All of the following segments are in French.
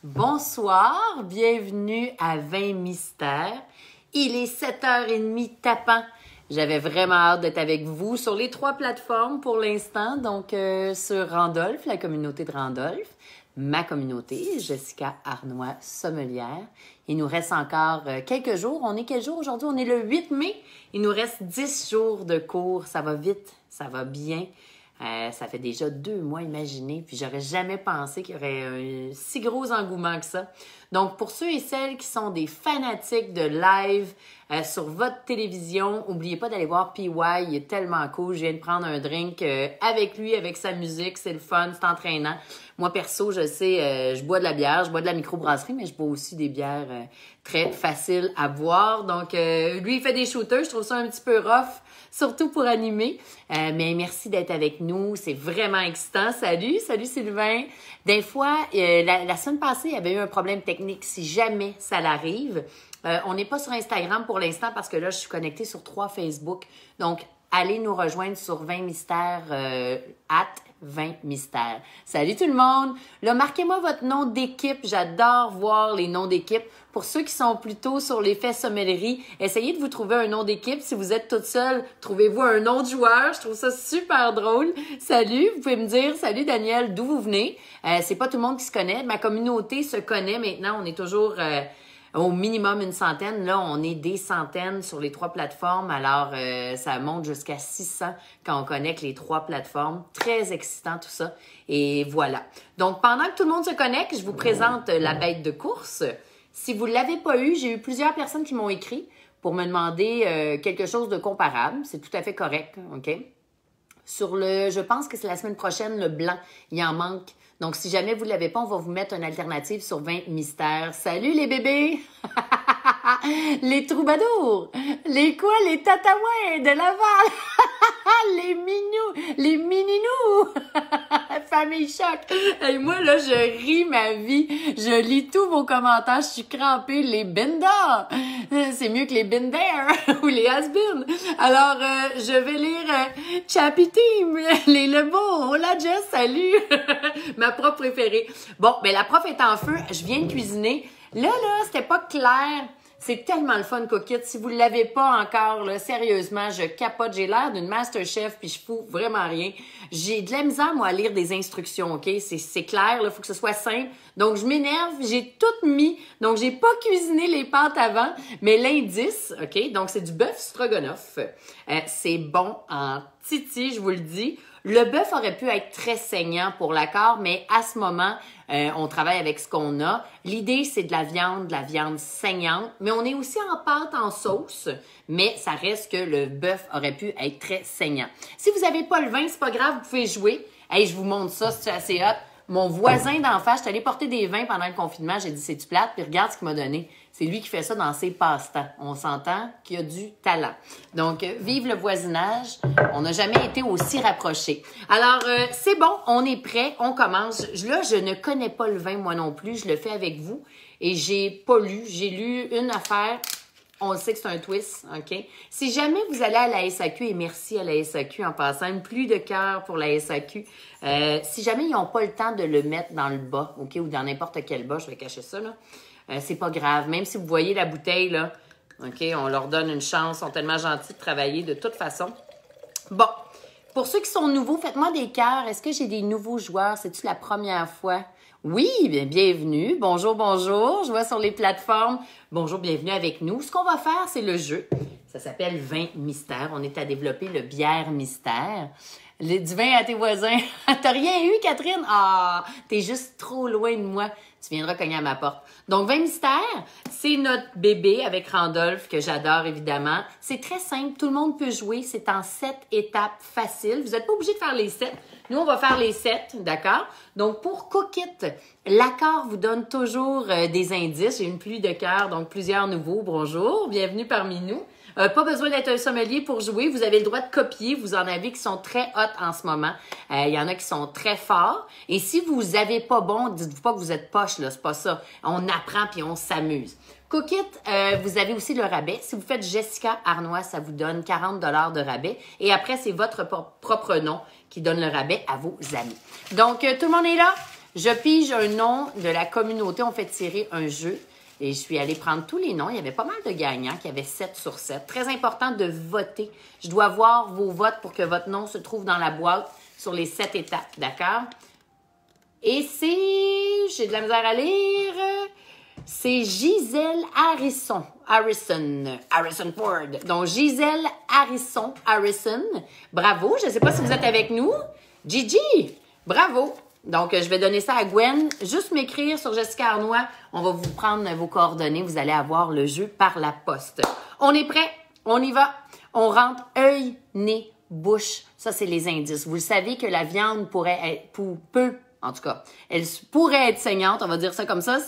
Bonsoir, bienvenue à 20 mystères. Il est 7h30 tapant. J'avais vraiment hâte d'être avec vous sur les 3 plateformes pour l'instant. Donc, sur Randolph, la communauté de Randolph, ma communauté, Jessica Arnois Sommelière. Il nous reste encore quelques jours. On est quel jour aujourd'hui? On est le 8 mai. Il nous reste 10 jours de cours. Ça va vite, ça va bien. Ça fait déjà 2 mois, imaginez, puis j'aurais jamais pensé qu'il y aurait un si gros engouement que ça. Donc, pour ceux et celles qui sont des fanatiques de live sur votre télévision, n'oubliez pas d'aller voir PY, il est tellement cool. Je viens de prendre un drink avec lui, avec sa musique, c'est le fun, c'est entraînant. Moi, perso, je sais, je bois de la bière, je bois de la microbrasserie, mais je bois aussi des bières très faciles à boire. Donc, lui, il fait des shooters, je trouve ça un petit peu rough, surtout pour animer. Mais merci d'être avec nous, c'est vraiment excitant. Salut Sylvain. Des fois, la semaine passée, il y avait eu un problème technique. Si jamais ça l'arrive, on n'est pas sur Instagram pour l'instant parce que là, je suis connectée sur 3 Facebook. Donc, allez nous rejoindre sur 20 mystères, @20 mystères. Salut tout le monde! Là, marquez-moi votre nom d'équipe. J'adore voir les noms d'équipe. Pour ceux qui sont plutôt sur l'effet sommellerie, essayez de vous trouver un nom d'équipe. Si vous êtes toute seule, trouvez-vous un nom de joueur. Je trouve ça super drôle. Salut, vous pouvez me dire, salut Daniel, d'où vous venez? C'est pas tout le monde qui se connaît. Ma communauté se connaît maintenant. On est toujours au minimum une centaine. Là, on est des centaines sur les 3 plateformes. Alors, ça monte jusqu'à 600 quand on connecte les 3 plateformes. Très excitant tout ça. Et voilà. Donc, pendant que tout le monde se connecte, je vous présente la bête de course. Si vous ne l'avez pas eu, j'ai eu plusieurs personnes qui m'ont écrit pour me demander quelque chose de comparable. C'est tout à fait correct, OK? Sur je pense que c'est la semaine prochaine, le blanc, il en manque. Donc, si jamais vous ne l'avez pas, on va vous mettre une alternative sur 20 mystères. Salut les bébés! Les troubadours! Les quoi? Les tatouins de Laval! Les mininous! Famille choc! Et moi, là, je ris ma vie. Je lis tous vos commentaires. Je suis crampée. Les Binda! C'est mieux que les Binder ou les Has-Been. Alors, je vais lire Chappy Team, les Lebeaux. Hola Jess, salut! Ma prof préférée. Bon, ben la prof est en feu. Je viens de cuisiner. Là, c'était pas clair. C'est tellement le fun, coquette. Si vous ne l'avez pas encore, là, sérieusement, je capote. J'ai l'air d'une masterchef, puis je fous vraiment rien. J'ai de la misère, moi, à lire des instructions, OK? C'est clair, il faut que ce soit simple. Donc, je m'énerve. J'ai tout mis. Donc, j'ai pas cuisiné les pâtes avant. Mais l'indice, OK? Donc, c'est du bœuf stroganoff. C'est bon en titi, je vous le dis. Le bœuf aurait pu être très saignant pour l'accord, mais à ce moment, on travaille avec ce qu'on a. L'idée, c'est de la viande saignante, mais on est aussi en pâte, en sauce, mais ça reste que le bœuf aurait pu être très saignant. Si vous n'avez pas le vin, c'est pas grave, vous pouvez jouer. Hey, je vous montre ça, c'est assez hot. Mon voisin d'en face, je suis allée porter des vins pendant le confinement, j'ai dit c'est-tu plate, puis regarde ce qu'il m'a donné. C'est lui qui fait ça dans ses passe-temps. On s'entend qu'il a du talent. Donc, vive le voisinage. On n'a jamais été aussi rapprochés. Alors, c'est bon, on est prêt, on commence. Là, je ne connais pas le vin, moi non plus. Je le fais avec vous. Et j'ai pas lu. J'ai lu une affaire. On le sait que c'est un twist, OK? Si jamais vous allez à la SAQ, et merci à la SAQ en passant, une pluie de cœur pour la SAQ. Si jamais ils n'ont pas le temps de le mettre dans le bas, OK? Ou dans n'importe quel bas, je vais cacher ça, là. C'est pas grave. Même si vous voyez la bouteille, là, OK, on leur donne une chance. Ils sont tellement gentils de travailler de toute façon. Bon, pour ceux qui sont nouveaux, faites-moi des cœurs. Est-ce que j'ai des nouveaux joueurs? C'est-tu la première fois? Oui, bien, bienvenue. Bonjour, bonjour. Je vois sur les plateformes. Bonjour, bienvenue avec nous. Ce qu'on va faire, c'est le jeu. Ça s'appelle 20 mystères. On est à développer le bière mystère. Du vin à tes voisins. T'as rien eu, Catherine? Ah, t'es juste trop loin de moi. Tu viendras cogner à ma porte. Donc, 20 mystères, c'est notre bébé avec Randolph, que j'adore évidemment. C'est très simple, tout le monde peut jouer. C'est en 7 étapes faciles. Vous n'êtes pas obligé de faire les 7. Nous, on va faire les 7, d'accord? Donc, pour Cookit, l'accord vous donne toujours des indices. J'ai une pluie de cœur, donc plusieurs nouveaux. Bonjour, bienvenue parmi nous. Pas besoin d'être un sommelier pour jouer. Vous avez le droit de copier. Vous en avez qui sont très hot en ce moment. Il y en a qui sont très forts. Et si vous avez pas bon, dites-vous pas que vous êtes poche, là. C'est pas ça. On apprend puis on s'amuse. Cookit, vous avez aussi le rabais. Si vous faites Jessica Arnois, ça vous donne 40 $ de rabais. Et après, c'est votre propre nom qui donne le rabais à vos amis. Donc, tout le monde est là? Je pige un nom de la communauté. On fait tirer un jeu. Et je suis allée prendre tous les noms. Il y avait pas mal de gagnants qui avaient 7 sur 7. Très important de voter. Je dois voir vos votes pour que votre nom se trouve dans la boîte sur les 7 étapes. D'accord? Et c'est... J'ai de la misère à lire. C'est Gisèle Harrison Ford. Donc, Gisèle Harrison. Bravo. Je ne sais pas si vous êtes avec nous. Gigi, bravo. Donc, je vais donner ça à Gwen. Juste m'écrire sur Jessica Arnois. On va vous prendre vos coordonnées. Vous allez avoir le jeu par la poste. On est prêt? On y va. On rentre œil, nez, bouche. Ça, c'est les indices. Vous le savez que la viande pourrait être... peut, en tout cas, elle pourrait être saignante. On va dire ça comme ça.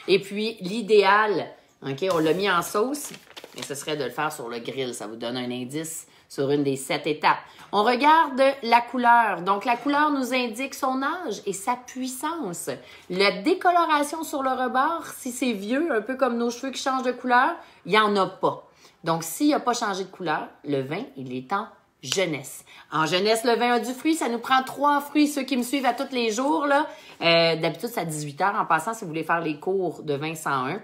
Et puis, l'idéal, OK, on l'a mis en sauce. Mais ce serait de le faire sur le grill. Ça vous donne un indice sur une des 7 étapes. On regarde la couleur. Donc, la couleur nous indique son âge et sa puissance. La décoloration sur le rebord, si c'est vieux, un peu comme nos cheveux qui changent de couleur, il n'y en a pas. Donc, s'il n'a pas changé de couleur, le vin, il est en jeunesse. En jeunesse, le vin a du fruit. Ça nous prend 3 fruits. Ceux qui me suivent à tous les jours, là, d'habitude, c'est à 18 h. En passant, si vous voulez faire les cours de vin 101.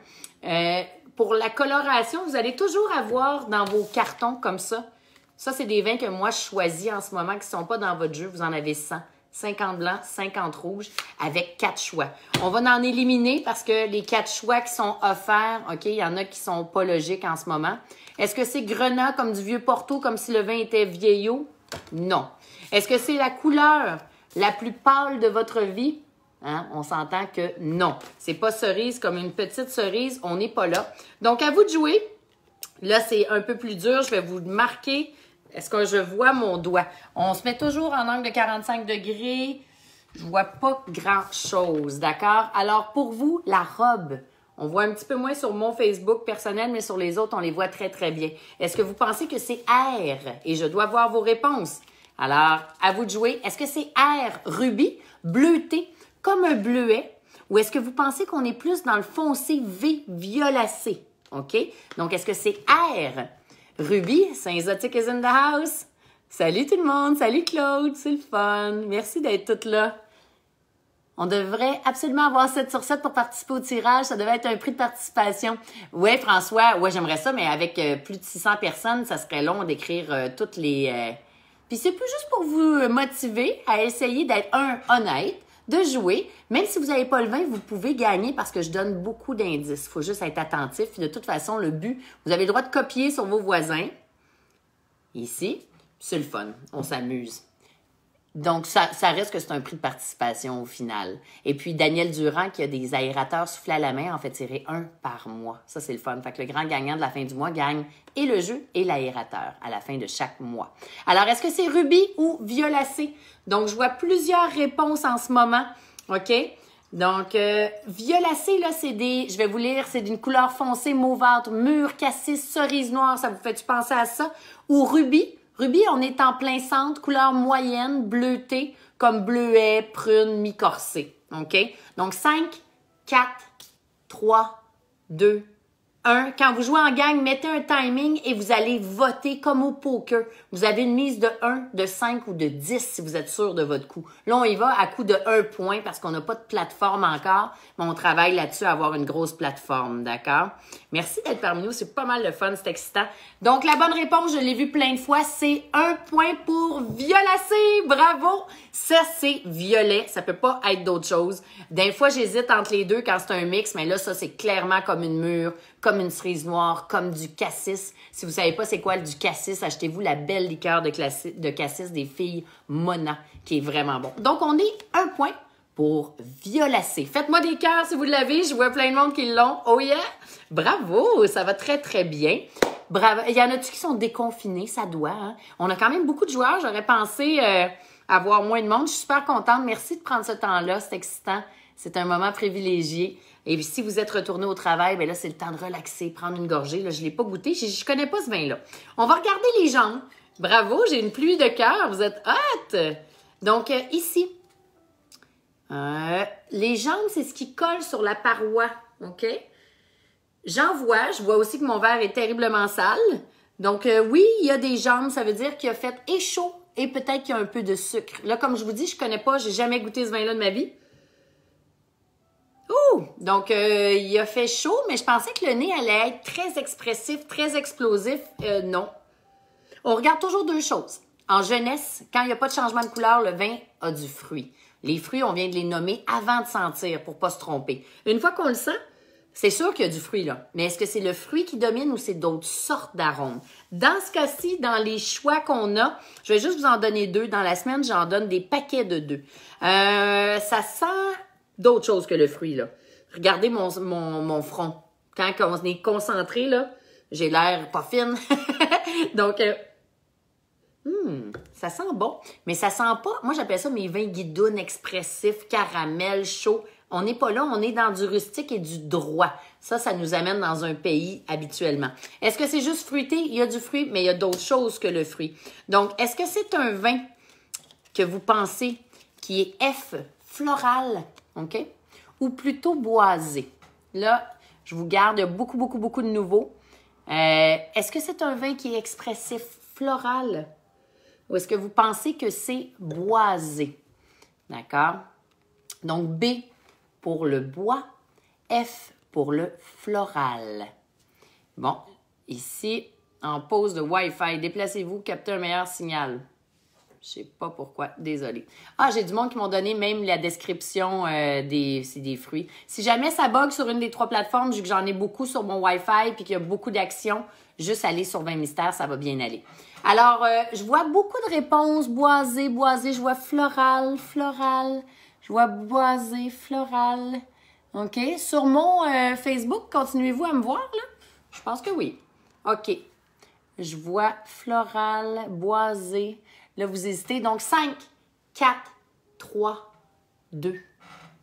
Pour la coloration, vous allez toujours avoir dans vos cartons comme ça. Ça, c'est des vins que moi, je choisis en ce moment qui ne sont pas dans votre jeu. Vous en avez 100. 50 blancs, 50 rouges, avec 4 choix. On va en éliminer parce que les 4 choix qui sont offerts, OK, il y en a qui sont pas logiques en ce moment. Est-ce que c'est grenat comme du vieux Porto, comme si le vin était vieillot? Non. Est-ce que c'est la couleur la plus pâle de votre vie? Hein? On s'entend que non. C'est pas cerise comme une petite cerise. On n'est pas là. Donc, à vous de jouer. Là, c'est un peu plus dur. Je vais vous marquer. Est-ce que je vois mon doigt? On se met toujours en angle de 45 degrés. Je vois pas grand-chose, d'accord? Alors, pour vous, la robe, on voit un petit peu moins sur mon Facebook personnel, mais sur les autres, on les voit très, très bien. Est-ce que vous pensez que c'est R? Et je dois voir vos réponses. Alors, à vous de jouer. Est-ce que c'est R, rubis, bleuté, comme un bleuet? Ou est-ce que vous pensez qu'on est plus dans le foncé V, violacé? OK? Donc, est-ce que c'est R? Ruby, Saint-Zotique is in the house. Salut tout le monde, salut Claude, c'est le fun. Merci d'être toutes là. On devrait absolument avoir 7 sur 7 pour participer au tirage. Ça devait être un prix de participation. Oui, François, ouais, j'aimerais ça, mais avec plus de 600 personnes, ça serait long d'écrire toutes les... Puis c'est plus juste pour vous motiver à essayer d'être, honnête, de jouer. Même si vous n'avez pas le vin, vous pouvez gagner parce que je donne beaucoup d'indices. Il faut juste être attentif. Puis de toute façon, le but, vous avez le droit de copier sur vos voisins. Ici, c'est le fun. On s'amuse. Donc, ça reste que c'est un prix de participation au final. Et puis, Daniel Durand, qui a des aérateurs soufflés à la main, en fait tirer 1 par mois. Ça, c'est le fun. Fait que le grand gagnant de la fin du mois gagne et le jeu et l'aérateur à la fin de chaque mois. Alors, est-ce que c'est rubis ou violacé? Donc, je vois plusieurs réponses en ce moment. OK? Donc, violacé, là, c'est des... Je vais vous lire. C'est d'une couleur foncée, mauvâtre, mûr, cassis, cerise noire. Ça vous fait-tu penser à ça? Ou rubis? Rubis, on est en plein centre, couleur moyenne, bleutée, comme bleuet, prune, mi-corsé. OK? Donc, 5, 4, 3, 2, 1. Quand vous jouez en gang, mettez un timing et vous allez voter comme au poker. Vous avez une mise de 1, de 5 ou de 10 si vous êtes sûr de votre coup. Là, on y va à coup de 1 point parce qu'on n'a pas de plateforme encore, mais on travaille là-dessus à avoir une grosse plateforme, d'accord? Merci d'être parmi nous, c'est pas mal le fun, c'est excitant. Donc, la bonne réponse, je l'ai vu plein de fois, c'est 1 point pour violacé. Bravo! Ça, c'est violet, ça peut pas être d'autre chose. Des fois, j'hésite entre les deux quand c'est un mix, mais là, ça, c'est clairement comme une mûre, comme une cerise noire, comme du cassis. Si vous savez pas c'est quoi du cassis, achetez-vous la belle liqueur de cassis des filles Mona, qui est vraiment bon. Donc, on est 1 point pour violacé. Faites-moi des cœurs si vous l'avez. Je vois plein de monde qui l'ont. Oh yeah! Bravo! Ça va très, très bien. Bravo. Il y en a-tu qui sont déconfinés? Ça doit, hein? On a quand même beaucoup de joueurs. J'aurais pensé avoir moins de monde. Je suis super contente. Merci de prendre ce temps-là. C'est excitant. C'est un moment privilégié. Et puis, si vous êtes retourné au travail, bien là, c'est le temps de relaxer, prendre une gorgée. Là, je ne l'ai pas goûté. Je connais pas ce vin-là. On va regarder les jambes. Bravo, j'ai une pluie de cœur. Vous êtes hot! Donc, ici, les jambes, c'est ce qui colle sur la paroi. OK? J'en vois. Je vois aussi que mon verre est terriblement sale. Donc, oui, il y a des jambes. Ça veut dire qu'il a fait et chaud et peut-être qu'il y a un peu de sucre. Là, comme je vous dis, je connais pas. J'ai jamais goûté ce vin-là de ma vie. Donc, il a fait chaud, mais je pensais que le nez allait être très expressif, très explosif. Non. On regarde toujours deux choses. En jeunesse, quand il n'y a pas de changement de couleur, le vin a du fruit. Les fruits, on vient de les nommer avant de sentir pour ne pas se tromper. Une fois qu'on le sent, c'est sûr qu'il y a du fruit là. Mais est-ce que c'est le fruit qui domine ou c'est d'autres sortes d'arômes? Dans ce cas-ci, dans les choix qu'on a, je vais juste vous en donner deux. Dans la semaine, j'en donne des paquets de deux. Ça sent d'autres choses que le fruit là. Regardez mon front. Quand on est concentré, là, j'ai l'air pas fine. Donc, ça sent bon, mais ça sent pas, moi j'appelle ça mes vins guidounes expressifs, caramel, chaud. On n'est pas là, on est dans du rustique et du droit. Ça nous amène dans un pays habituellement. Est-ce que c'est juste fruité? Il y a du fruit, mais il y a d'autres choses que le fruit. Donc, est-ce que c'est un vin que vous pensez qui est F, floral, OK? Ou plutôt boisé? Là, je vous garde, il y a beaucoup, beaucoup, beaucoup de nouveaux. Est-ce que c'est un vin qui est expressif, floral? Ou est-ce que vous pensez que c'est boisé? D'accord? Donc, B pour le bois, F pour le floral. Bon, ici, en pause de Wi-Fi, déplacez-vous, captez un meilleur signal. Je sais pas pourquoi, désolé. Ah, j'ai du monde qui m'ont donné même la description des fruits. Si jamais ça bug sur une des trois plateformes, vu que j'en ai beaucoup sur mon Wi-Fi puis qu'il y a beaucoup d'actions, juste aller sur Vin Mystère, ça va bien aller. Alors, je vois beaucoup de réponses. Boisé, boisé. Je vois floral, floral. Je vois boisé, floral. OK. Sur mon Facebook, continuez-vous à me voir, là? Je pense que oui. OK. Je vois floral, boisé. Là, vous hésitez. Donc, 5, 4, 3, 2,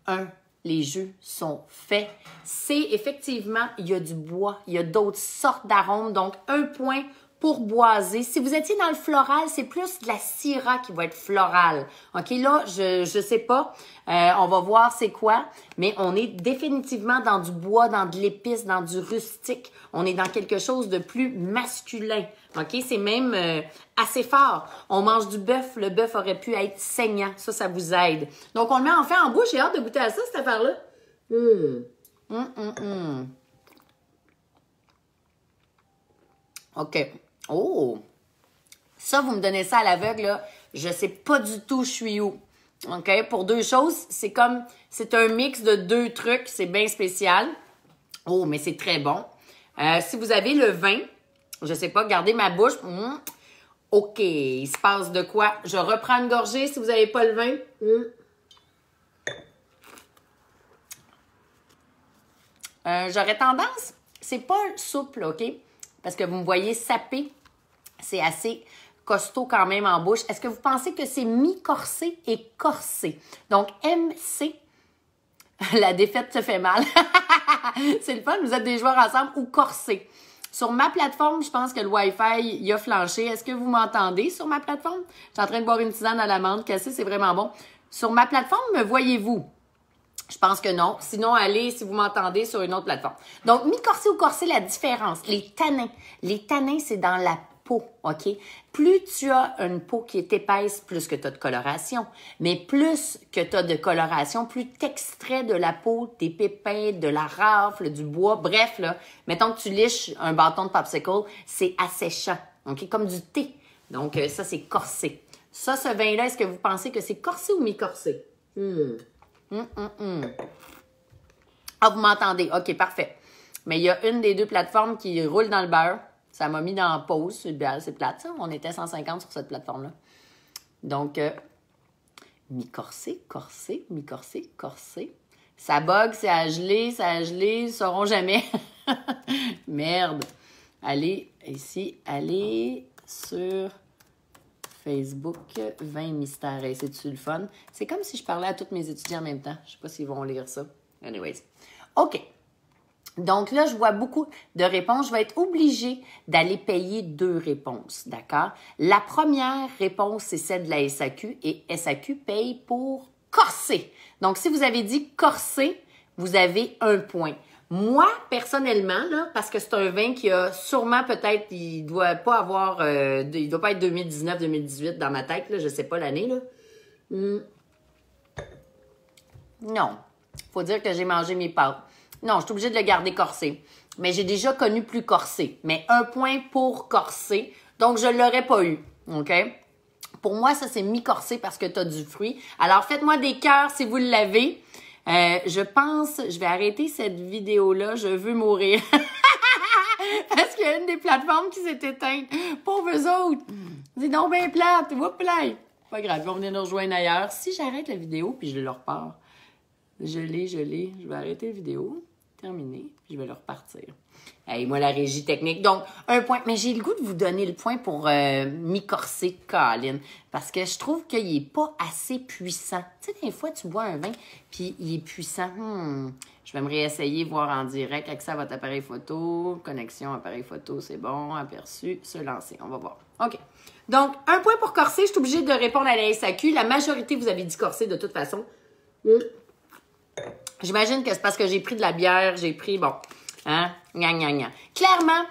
1. Les jeux sont faits. C'est effectivement, il y a du bois. Il y a d'autres sortes d'arômes. Donc, 1 point pour boisé. Si vous étiez dans le floral, c'est plus de la syrah qui va être florale. OK, là, je sais pas. On va voir c'est quoi. Mais on est définitivement dans du bois, dans de l'épice, dans du rustique. On est dans quelque chose de plus masculin. OK, c'est même assez fort. On mange du bœuf. Le bœuf aurait pu être saignant. Ça vous aide. Donc, on le met enfin en bouche. J'ai hâte de goûter à ça, cette affaire-là. OK. Oh! Ça, vous me donnez ça à l'aveugle, là. Je sais pas du tout je suis où. OK? Pour deux choses, c'est un mix de deux trucs. C'est bien spécial. Oh, mais c'est très bon. Si vous avez le vin, je sais pas, gardez ma bouche. OK, il se passe de quoi? Je reprends une gorgée si vous n'avez pas le vin. J'aurais tendance, c'est pas souple, OK? Parce que vous me voyez saper. C'est assez costaud quand même en bouche. Est-ce que vous pensez que c'est mi-corsé et corsé? Donc, MC, la défaite se fait mal. C'est le fun, vous êtes des joueurs ensemble, ou corsé. Sur ma plateforme, je pense que le Wi-Fi, il a flanché. Est-ce que vous m'entendez sur ma plateforme? Je suis en train de boire une tisane à l'amande cassée, c'est vraiment bon. Sur ma plateforme, me voyez-vous? Je pense que non. Sinon, allez, si vous m'entendez, sur une autre plateforme. Donc, mi-corsé ou corsé, la différence. Les tanins. Les tanins, c'est dans la peau, OK? Plus tu as une peau qui est épaisse, plus que tu as de coloration. Mais plus que tu as de coloration, plus tu extrais de la peau des pépins, de la rafle, du bois. Bref, là, mettons que tu liches un bâton de popsicle, c'est asséchant, OK? Comme du thé. Donc, ça, c'est corsé. Ça, ce vin-là, est-ce que vous pensez que c'est corsé ou mi-corsé? Ah, vous m'entendez. OK, parfait. Mais il y a une des deux plateformes qui roule dans le beurre. Ça m'a mis dans pause. C'est plate, ça. On était 150 sur cette plateforme-là. Donc, mi-corsé, corsé, mi-corsé, corsé. Ça bug, c'est à geler, ils sauront jamais. Merde. Allez, ici, allez sur Facebook, Vin Mystère. C'est-tu le fun? C'est comme si je parlais à tous mes étudiants en même temps. Je sais pas s'ils vont lire ça. Anyways. OK. Donc là, je vois beaucoup de réponses. Je vais être obligée d'aller payer 2 réponses, d'accord? La première réponse, c'est celle de la SAQ et SAQ paye pour corsé. Donc, si vous avez dit corsé, vous avez 1 point. Moi, personnellement, là, parce que c'est un vin qui a sûrement peut-être, il doit pas avoir, il doit pas être 2019-2018 dans ma tête, là, je sais pas l'année, là. Non. Faut dire que j'ai mangé mes pâtes. Non, je suis obligée de le garder corsé. Mais j'ai déjà connu plus corsé. Mais 1 point pour corsé. Donc, je ne l'aurais pas eu. OK? Pour moi, ça, c'est mi-corsé parce que tu as du fruit. Alors, faites-moi des cœurs si vous l'avez. Je pense, je vais arrêter cette vidéo-là. Je veux mourir. Parce qu'il y a une des plateformes qui s'est éteinte. Pauvres autres. Dis donc bien plate. Oups là. Pas grave, ils vont venir nous rejoindre ailleurs. Si j'arrête la vidéo, puis je le repars. Je l'ai. Je vais arrêter la vidéo. Terminé. Puis je vais le repartir. Hey, moi, la régie technique. Donc, 1 point. Mais j'ai le goût de vous donner le point pour mi-corsé Colin. Parce que je trouve qu'il n'est pas assez puissant. Tu sais, des fois, tu bois un vin, puis il est puissant. Je vais me réessayer, voir en direct. Accès à votre appareil photo. Connexion, appareil photo, c'est bon. Aperçu, se lancer. On va voir. OK. Donc, 1 point pour corsé. Je suis obligée de répondre à la SAQ. La majorité, vous avez dit corsé de toute façon. J'imagine que c'est parce que j'ai pris de la bière. J'ai pris, bon... Hein? Gna, gna, gna. Clairement,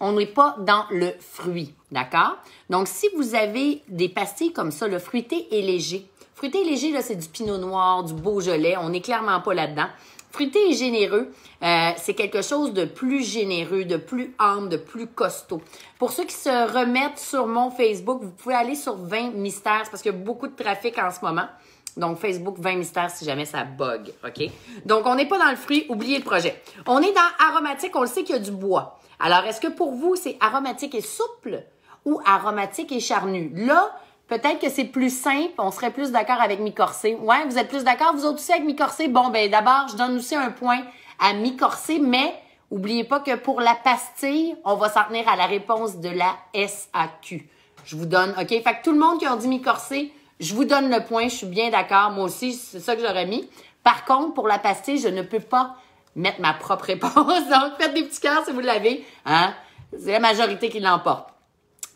on n'est pas dans le fruit, d'accord? Donc, si vous avez des pastilles comme ça, le fruité et léger. Fruité et léger, là, c'est du pinot noir, du beaujolais. On n'est clairement pas là-dedans. Fruité et généreux, c'est quelque chose de plus généreux, de plus humble, de plus costaud. Pour ceux qui se remettent sur mon Facebook, vous pouvez aller sur 20 mystères parce qu'il y a beaucoup de trafic en ce moment. Donc, Facebook 20 mystères si jamais ça bug, OK? Donc, on n'est pas dans le fruit, oubliez le projet. On est dans aromatique, on le sait qu'il y a du bois. Alors, est-ce que pour vous, c'est aromatique et souple ou aromatique et charnu? Là, peut-être que c'est plus simple, on serait plus d'accord avec mi-corsé. Ouais, vous êtes plus d'accord, vous autres aussi avec mi-corsé? Bon, ben d'abord, je donne aussi 1 point à mi-corsé, mais oubliez pas que pour la pastille, on va s'en tenir à la réponse de la SAQ. Je vous donne, OK? Fait que tout le monde qui a dit mi-corsé, je vous donne le point, je suis bien d'accord. Moi aussi, c'est ça que j'aurais mis. Par contre, pour la pastille, je ne peux pas mettre ma propre réponse. Donc, faites des petits cœurs si vous l'avez. Hein? C'est la majorité qui l'emporte.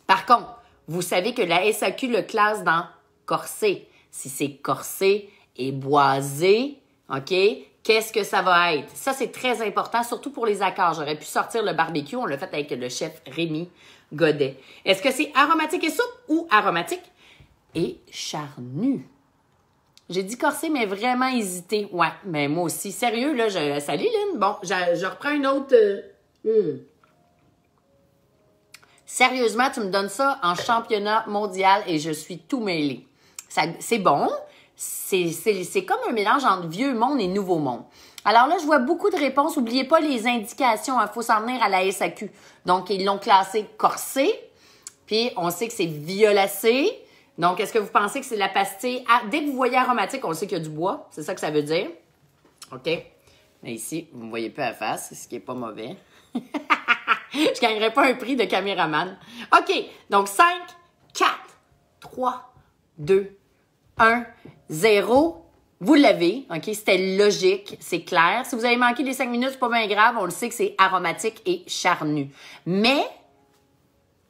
Par contre, vous savez que la SAQ le classe dans corsé. Si c'est corsé et boisé, OK? Qu'est-ce que ça va être? Ça, c'est très important, surtout pour les accords. J'aurais pu sortir le barbecue. On l'a fait avec le chef Rémi Godet. Est-ce que c'est aromatique et souple ou aromatique et charnu? J'ai dit corsé, mais vraiment hésité. Ouais, mais moi aussi. Sérieux, là, salut, Lynn. Bon, je reprends une autre... Sérieusement, tu me donnes ça en championnat mondial et je suis tout mêlée. C'est bon. C'est comme un mélange entre vieux monde et nouveau monde. Alors là, je vois beaucoup de réponses. N'oubliez pas les indications. Il faut s'en venir à la SAQ. Donc, ils l'ont classé corsé. Puis, on sait que c'est violacé. Donc, est-ce que vous pensez que c'est de la pastille? Ah, dès que vous voyez aromatique, on sait qu'il y a du bois. C'est ça que ça veut dire. OK. Mais ici, vous ne me voyez pas à face, ce qui n'est pas mauvais. Je ne gagnerais pas un prix de caméraman. OK. Donc, 5, 4, 3, 2, 1, 0. Vous l'avez. OK. C'était logique. C'est clair. Si vous avez manqué les 5 minutes, c'est pas bien grave. On le sait que c'est aromatique et charnu. Mais...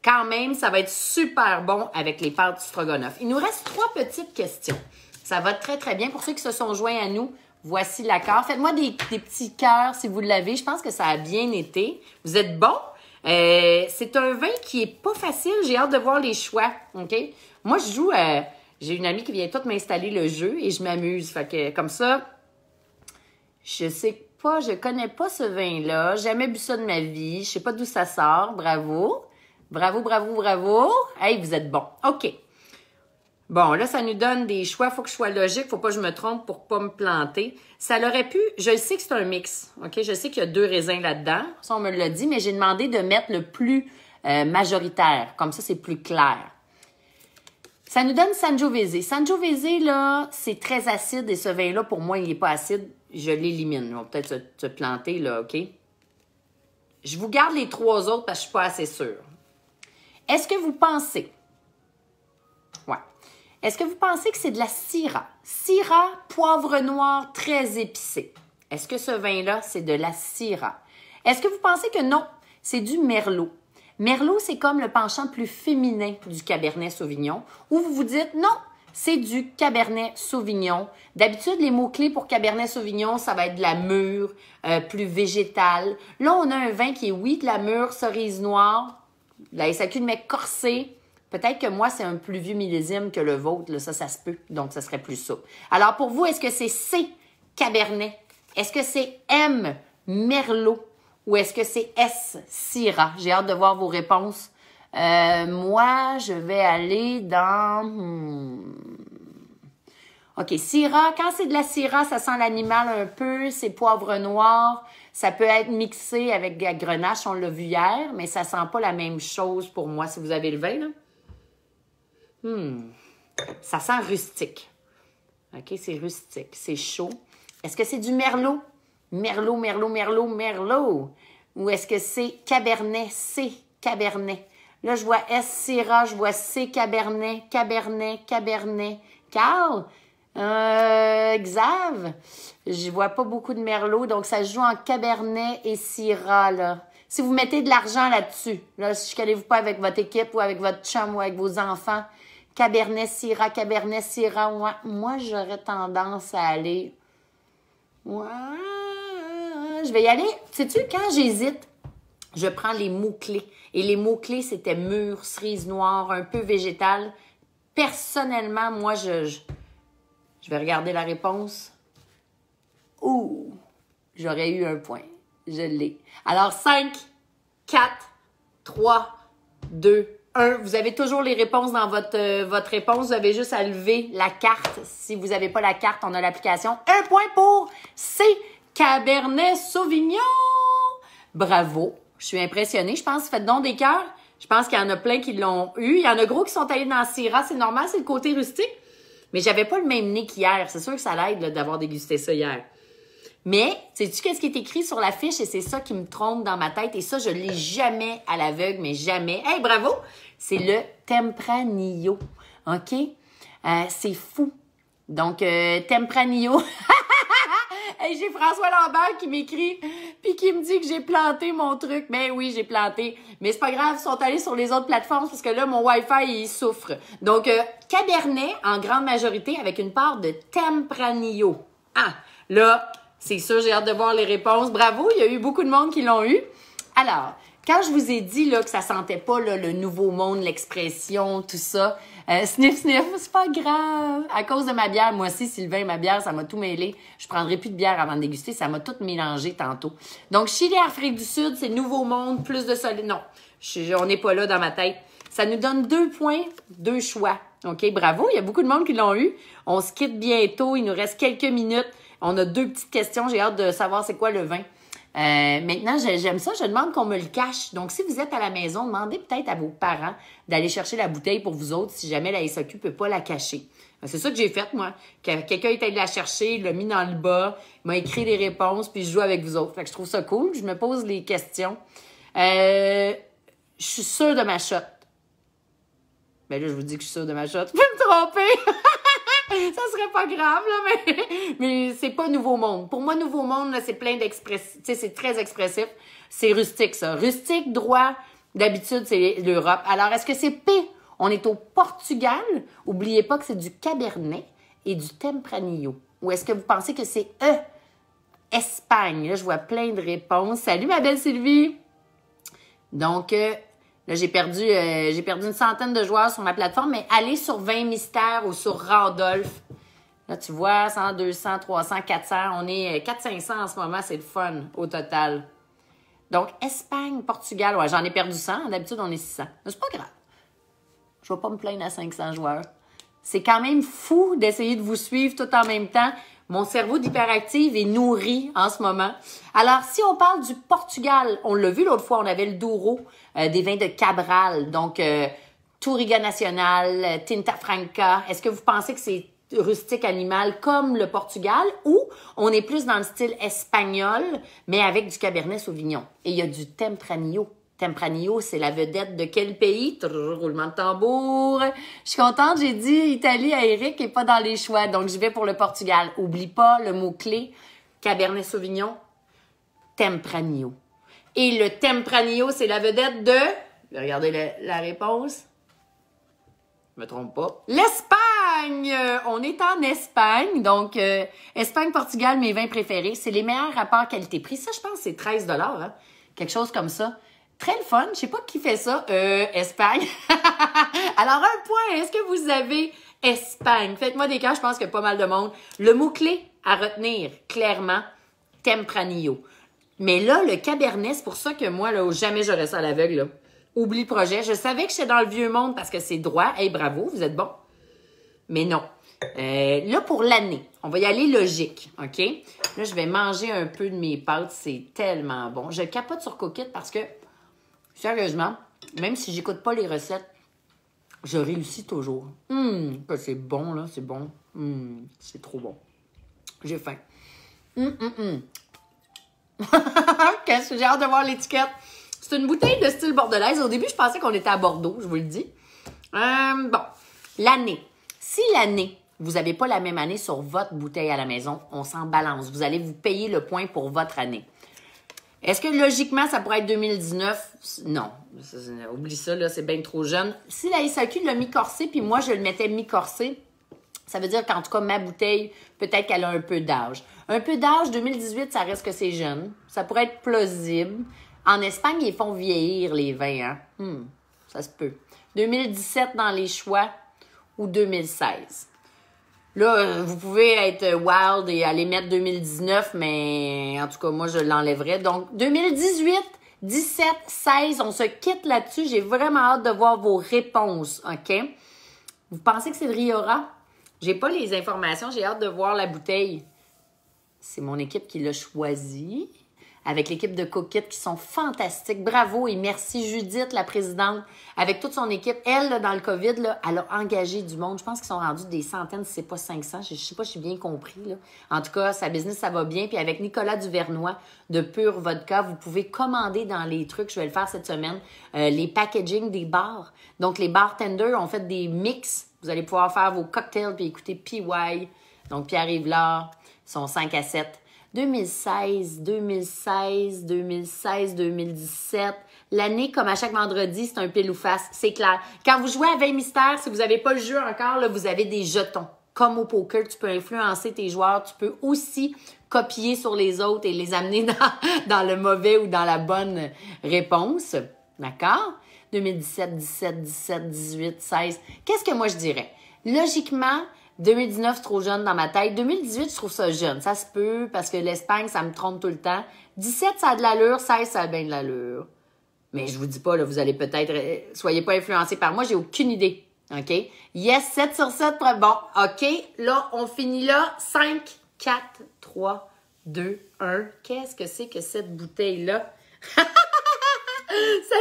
quand même, ça va être super bon avec les pâtes stroganoff. Il nous reste 3 petites questions. Ça va très, très bien. Pour ceux qui se sont joints à nous, voici l'accord. Faites-moi des petits cœurs si vous l'avez. Je pense que ça a bien été. Vous êtes bons. C'est un vin qui est pas facile. J'ai hâte de voir les choix. OK? Moi, je joue... j'ai une amie qui vient toute m'installer le jeu et je m'amuse. Fait que comme ça, je sais pas, je connais pas ce vin-là. J'ai jamais bu ça de ma vie. Je sais pas d'où ça sort. Bravo. Bravo, bravo, bravo. Hey, vous êtes bon. OK. Bon, là, ça nous donne des choix. Faut que je sois logique. Faut pas que je me trompe pour pas me planter. Ça l'aurait pu... Je sais que c'est un mix. OK? Je sais qu'il y a 2 raisins là-dedans. Ça, on me l'a dit, mais j'ai demandé de mettre le plus majoritaire. Comme ça, c'est plus clair. Ça nous donne Sangiovese. Sangiovese, là, c'est très acide et ce vin-là, pour moi, il n'est pas acide. Je l'élimine. On va peut-être se planter, là, OK? Je vous garde les 3 autres parce que je suis pas assez sûre. Est-ce que vous pensez... Ouais. Est-ce que vous pensez que c'est de la Syrah? Syrah, poivre noir très épicé. Est-ce que ce vin-là, c'est de la Syrah? Est-ce que vous pensez que non, c'est du Merlot? Merlot, c'est comme le penchant plus féminin du Cabernet Sauvignon. Ou vous vous dites, non, c'est du Cabernet Sauvignon. D'habitude, les mots-clés pour Cabernet Sauvignon, ça va être de la mûre, plus végétale. Là, on a un vin qui est, oui, de la mûre, cerise noire, la SAQ de mec corsé. Peut-être que moi, c'est un plus vieux millésime que le vôtre. Là, ça se peut. Donc, ça serait plus ça. Alors, pour vous, est-ce que c'est C, Cabernet Est-ce que c'est M, Merlot, ou est-ce que c'est S, Syrah? J'ai hâte de voir vos réponses. Moi, je vais aller dans... OK, Syrah, quand c'est de la Syrah, ça sent l'animal un peu, c'est poivre noir. Ça peut être mixé avec de la grenache, on l'a vu hier, mais ça sent pas la même chose pour moi, si vous avez le vin, là. Ça sent rustique. OK, c'est rustique, c'est chaud. Est-ce que c'est du Merlot? Merlot, Merlot, Merlot, Merlot. Ou est-ce que c'est Cabernet? C, Cabernet. Là, je vois S, Syrah, je vois C, Cabernet, Cabernet, Cabernet. Carl? Xav? Je vois pas beaucoup de Merlot, donc ça se joue en Cabernet et Syrah, là. Si vous mettez de l'argent là-dessus, là, chicanez-vous pas avec votre équipe ou avec votre chum ou avec vos enfants. Cabernet, Syrah, ouais. Moi, j'aurais tendance à aller... Ouais, je vais y aller. Sais-tu, quand j'hésite, je prends les mots-clés. Et les mots-clés, c'était mûr, cerise noire, un peu végétal. Personnellement, moi, je vais regarder la réponse. Ouh, j'aurais eu un point. Je l'ai. Alors, 5, 4, 3, 2, 1. Vous avez toujours les réponses dans votre réponse. Vous avez juste à lever la carte. Si vous n'avez pas la carte, on a l'application. Un point pour C, Cabernet Sauvignon. Bravo. Je suis impressionnée. Je pense, faites donc des cœurs. Je pense qu'il y en a plein qui l'ont eu. Il y en a gros qui sont allés dans le Syrah. C'est normal, c'est le côté rustique. Mais j'avais pas le même nez qu'hier. C'est sûr que ça l'aide d'avoir dégusté ça hier. Mais, sais-tu qu'est-ce qui est écrit sur la fiche? Et c'est ça qui me trompe dans ma tête. Et ça, je l'ai jamais à l'aveugle, mais jamais. Hey, bravo! C'est le Tempranillo. OK? C'est fou. Donc, Tempranillo. Hey, j'ai François Lambert qui m'écrit puis qui me dit que j'ai planté mon truc. Ben oui, j'ai planté. Mais c'est pas grave, ils sont allés sur les autres plateformes parce que là, mon Wi-Fi, il souffre. Donc, Cabernet, en grande majorité, avec une part de Tempranillo. Ah, là, c'est sûr, j'ai hâte de voir les réponses. Bravo, il y a eu beaucoup de monde qui l'ont eu. Alors, quand je vous ai dit là, que ça sentait pas là, le nouveau monde, l'expression, tout ça, sniff, sniff, c'est pas grave. À cause de ma bière, moi aussi, Sylvain, ma bière, ça m'a tout mêlé. Je prendrai plus de bière avant de déguster, ça m'a tout mélangé tantôt. Donc, Chili, Afrique du Sud, c'est nouveau monde, plus de solide. Non, on n'est pas là dans ma tête. Ça nous donne 2 points, 2 choix. OK, bravo, il y a beaucoup de monde qui l'ont eu. On se quitte bientôt, il nous reste quelques minutes. On a 2 petites questions, j'ai hâte de savoir c'est quoi le vin. Maintenant, j'aime ça, je demande qu'on me le cache. Donc, si vous êtes à la maison, demandez peut-être à vos parents d'aller chercher la bouteille pour vous autres si jamais la SAQ ne peut pas la cacher. C'est ça que j'ai fait, moi. Quelqu'un est allé la chercher, il l'a mis dans le bas, il m'a écrit les réponses, puis je joue avec vous autres. Fait que je trouve ça cool, je me pose les questions. Je suis sûre de ma shot. Ben là, je vous dis que je suis sûre de ma shot. Vous pouvez me tromper! Ça serait pas grave, là, mais c'est pas Nouveau Monde. Pour moi, Nouveau Monde, là, c'est plein d'expressifs. Tu sais, c'est très expressif. C'est rustique, ça. Rustique, droit. D'habitude, c'est l'Europe. Alors, est-ce que c'est P? On est au Portugal. Oubliez pas que c'est du Cabernet et du Tempranillo. Ou est-ce que vous pensez que c'est E? Espagne. Là, je vois plein de réponses. Salut, ma belle Sylvie! Donc, là, j'ai perdu une centaine de joueurs sur ma plateforme, mais allez sur 20 mystères ou sur Randolph. Là, tu vois, 100, 200, 300, 400. On est 400-500 en ce moment. C'est le fun au total. Donc, Espagne, Portugal. Ouais, j'en ai perdu 100. D'habitude, on est 600. Mais c'est pas grave. Je vais pas me plaindre à 500 joueurs. C'est quand même fou d'essayer de vous suivre tout en même temps. Mon cerveau d'hyperactive est nourri en ce moment. Alors, si on parle du Portugal, on l'a vu l'autre fois, on avait le Douro, des vins de Cabral, donc Touriga Nacional, Tinta Franca. Est-ce que vous pensez que c'est rustique animal comme le Portugal ou on est plus dans le style espagnol, mais avec du Cabernet Sauvignon? Et il y a du Tempranillo. Tempranillo, c'est la vedette de quel pays? Roulement de tambour. Je suis contente, j'ai dit Italie à Eric et pas dans les choix. Donc, je vais pour le Portugal. Oublie pas le mot-clé, Cabernet Sauvignon, Tempranillo. Et le Tempranillo, c'est la vedette de... Regardez la réponse. Je me trompe pas. L'Espagne! On est en Espagne. Donc, Espagne, Portugal, mes vins préférés. C'est les meilleurs rapports qualité-prix. Ça, je pense, c'est 13 $, hein? Quelque chose comme ça. Très le fun. Je sais pas qui fait ça. Espagne. Alors, un point. Est-ce que vous avez Espagne? Faites-moi des cas. Je pense qu'il y a pas mal de monde. Le mot-clé à retenir, clairement, Tempranillo. Mais là, le Cabernet, c'est pour ça que moi, là, jamais j'aurais ça à l'aveugle, là. Oublie le projet. Je savais que j'étais dans le vieux monde parce que c'est droit. Hey, bravo, vous êtes bon. Mais non. Là, pour l'année, on va y aller logique, OK? Là, je vais manger un peu de mes pâtes. C'est tellement bon. Je capote sur Cookit parce que, sérieusement, même si j'écoute pas les recettes, je réussis toujours. C'est bon, là. C'est bon. C'est trop bon. J'ai faim. Qu'est-ce que j'ai hâte de voir l'étiquette. C'est une bouteille de style bordelaise. Au début, je pensais qu'on était à Bordeaux, je vous le dis. Bon, l'année. Si l'année, vous n'avez pas la même année sur votre bouteille à la maison, on s'en balance. Vous allez vous payer le point pour votre année. Est-ce que logiquement, ça pourrait être 2019? Non. Oublie ça, là, c'est bien trop jeune. Si la SAQ l'a mis corsé, puis moi, je le mettais mi-corsé, ça veut dire qu'en tout cas, ma bouteille, peut-être qu'elle a un peu d'âge. Un peu d'âge, 2018, ça reste que c'est jeune. Ça pourrait être plausible. En Espagne, ils font vieillir les vins, hein? Ça se peut. 2017 dans les choix ou 2016. Là, vous pouvez être wild et aller mettre 2019, mais en tout cas, moi, je l'enlèverais. Donc, 2018, 17, 16, on se quitte là-dessus. J'ai vraiment hâte de voir vos réponses, OK? Vous pensez que c'est de Riora? J'ai pas les informations, j'ai hâte de voir la bouteille. C'est mon équipe qui l'a choisi. Avec l'équipe de Cookit qui sont fantastiques. Bravo et merci Judith, la présidente, avec toute son équipe. Elle, là, dans le COVID, là, elle a engagé du monde. Je pense qu'ils sont rendus des centaines, si c'est pas 500. Je sais pas si j'ai bien compris, là. En tout cas, sa business, ça va bien. Puis avec Nicolas Duvernois de Pure Vodka, vous pouvez commander dans les trucs, je vais le faire cette semaine, les packaging des bars. Donc, les bartenders ont fait des mix. Vous allez pouvoir faire vos cocktails puis écouter PY. Donc, Pierre-Yves Lard, son 5 à 7. 2016, 2017. L'année, comme à chaque vendredi, c'est un pile ou face. C'est clair. Quand vous jouez à 20 mystères, si vous n'avez pas le jeu encore, là, vous avez des jetons. Comme au poker, tu peux influencer tes joueurs. Tu peux aussi copier sur les autres et les amener dans le mauvais ou dans la bonne réponse. D'accord? 2017, 17, 17, 18, 16. Qu'est-ce que moi je dirais? Logiquement, 2019, c'est trop jeune dans ma tête. 2018, je trouve ça jeune. Ça se peut parce que l'Espagne, ça me trompe tout le temps. 17, ça a de l'allure. 16, ça a bien de l'allure. Mais je vous dis pas, là, vous allez peut-être... soyez pas influencés par moi, j'ai aucune idée. OK? Yes, 7 sur 7. Bon, OK. Là, on finit là. 5, 4, 3, 2, 1. Qu'est-ce que c'est que cette bouteille-là? Ça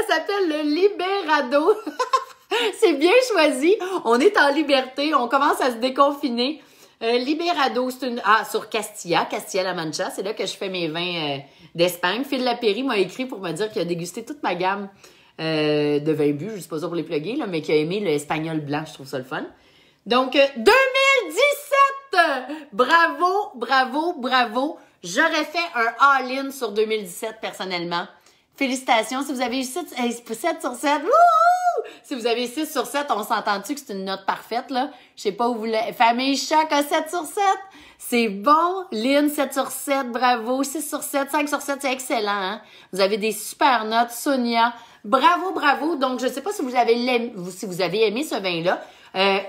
s'appelle le Liberado. C'est bien choisi. On est en liberté. On commence à se déconfiner. Liberado, c'est une... Ah, sur Castilla-La Mancha. C'est là que je fais mes vins d'Espagne. Phil Lapéry m'a écrit pour me dire qu'il a dégusté toute ma gamme de vins bu. Je ne sais pas ça pour les plugger, là, mais qu'il a aimé le espagnol blanc. Je trouve ça le fun. Donc, 2017! Bravo, bravo, bravo. J'aurais fait un all-in sur 2017 personnellement. Félicitations. Si vous avez eu 7 sur 7, wouhou! Si vous avez 6 sur 7, on s'entend-tu que c'est une note parfaite, là? Je sais pas où vous voulez. Famille Choc a 7 sur 7. C'est bon. Lynn, 7 sur 7. Bravo. 6 sur 7. 5 sur 7. C'est excellent, hein? Vous avez des super notes. Sonia. Bravo, bravo. Donc, je sais pas si vous avez aimé ce vin-là.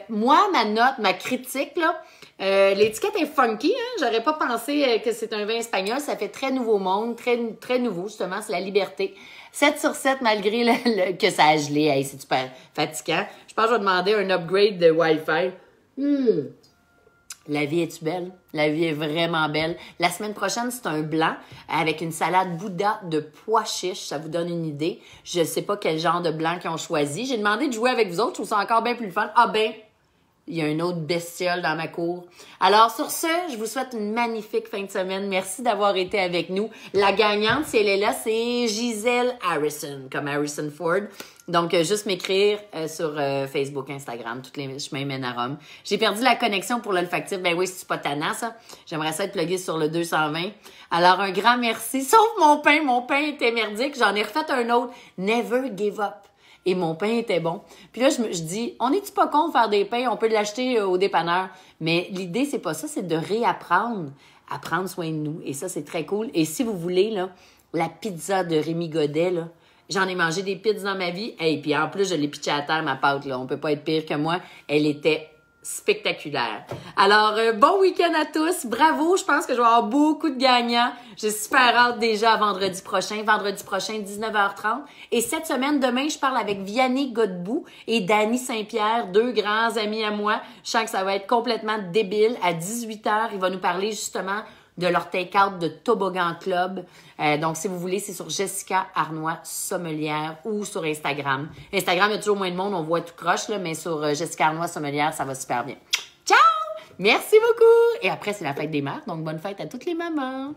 Moi, ma note, ma critique, là, l'étiquette est funky, hein? J'aurais pas pensé que c'est un vin espagnol. Ça fait très nouveau monde, très, très nouveau, justement. C'est la liberté. 7 sur 7, malgré que ça a gelé. Hey, c'est super fatigant. Je pense que je vais demander un upgrade de Wi-Fi. La vie est-tu belle? La vie est vraiment belle. La semaine prochaine, c'est un blanc avec une salade Bouddha de pois chiches. Ça vous donne une idée. Je ne sais pas quel genre de blanc qu'ils ont choisi. J'ai demandé de jouer avec vous autres. Je trouve ça encore bien plus fun. Ah ben, il y a une autre bestiole dans ma cour. Alors, sur ce, je vous souhaite une magnifique fin de semaine. Merci d'avoir été avec nous. La gagnante, si elle est là, c'est Gisèle Harrison, comme Harrison Ford. Donc, juste m'écrire sur Facebook, Instagram, toutes les chemins mènent à Rome. J'ai perdu la connexion pour l'olfactif. Ben oui, c'est pas tannant, ça. J'aimerais ça être plugué sur le 220. Alors, un grand merci. Sauf mon pain. Mon pain était merdique. J'en ai refait un autre. Never give up. Et mon pain était bon. Puis là, je dis, on est-tu pas con de faire des pains? On peut l'acheter au dépanneur. Mais l'idée, c'est pas ça. C'est de réapprendre à prendre soin de nous. Et ça, c'est très cool. Et si vous voulez, là, la pizza de Rémi Godet, là, j'en ai mangé des pizzas dans ma vie. Et puis en plus, je l'ai pitché à terre, ma pâte, là. On peut pas être pire que moi. Elle était spectaculaire. Alors, bon week-end à tous. Bravo, je pense que je vais avoir beaucoup de gagnants. J'ai super hâte déjà à vendredi prochain. Vendredi prochain, 19h30. Et cette semaine, demain, je parle avec Vianney Godbout et Dany Saint-Pierre, deux grands amis à moi. Je sens que ça va être complètement débile. À 18h, il va nous parler justement de leur take-out de Toboggan Club. Donc, si vous voulez, c'est sur Jessica Arnois Sommelière ou sur Instagram. Instagram, il y a toujours moins de monde, on voit tout croche, là, mais sur Jessica Arnois Sommelière, ça va super bien. Ciao! Merci beaucoup! Et après, c'est la fête des mères, donc bonne fête à toutes les mamans!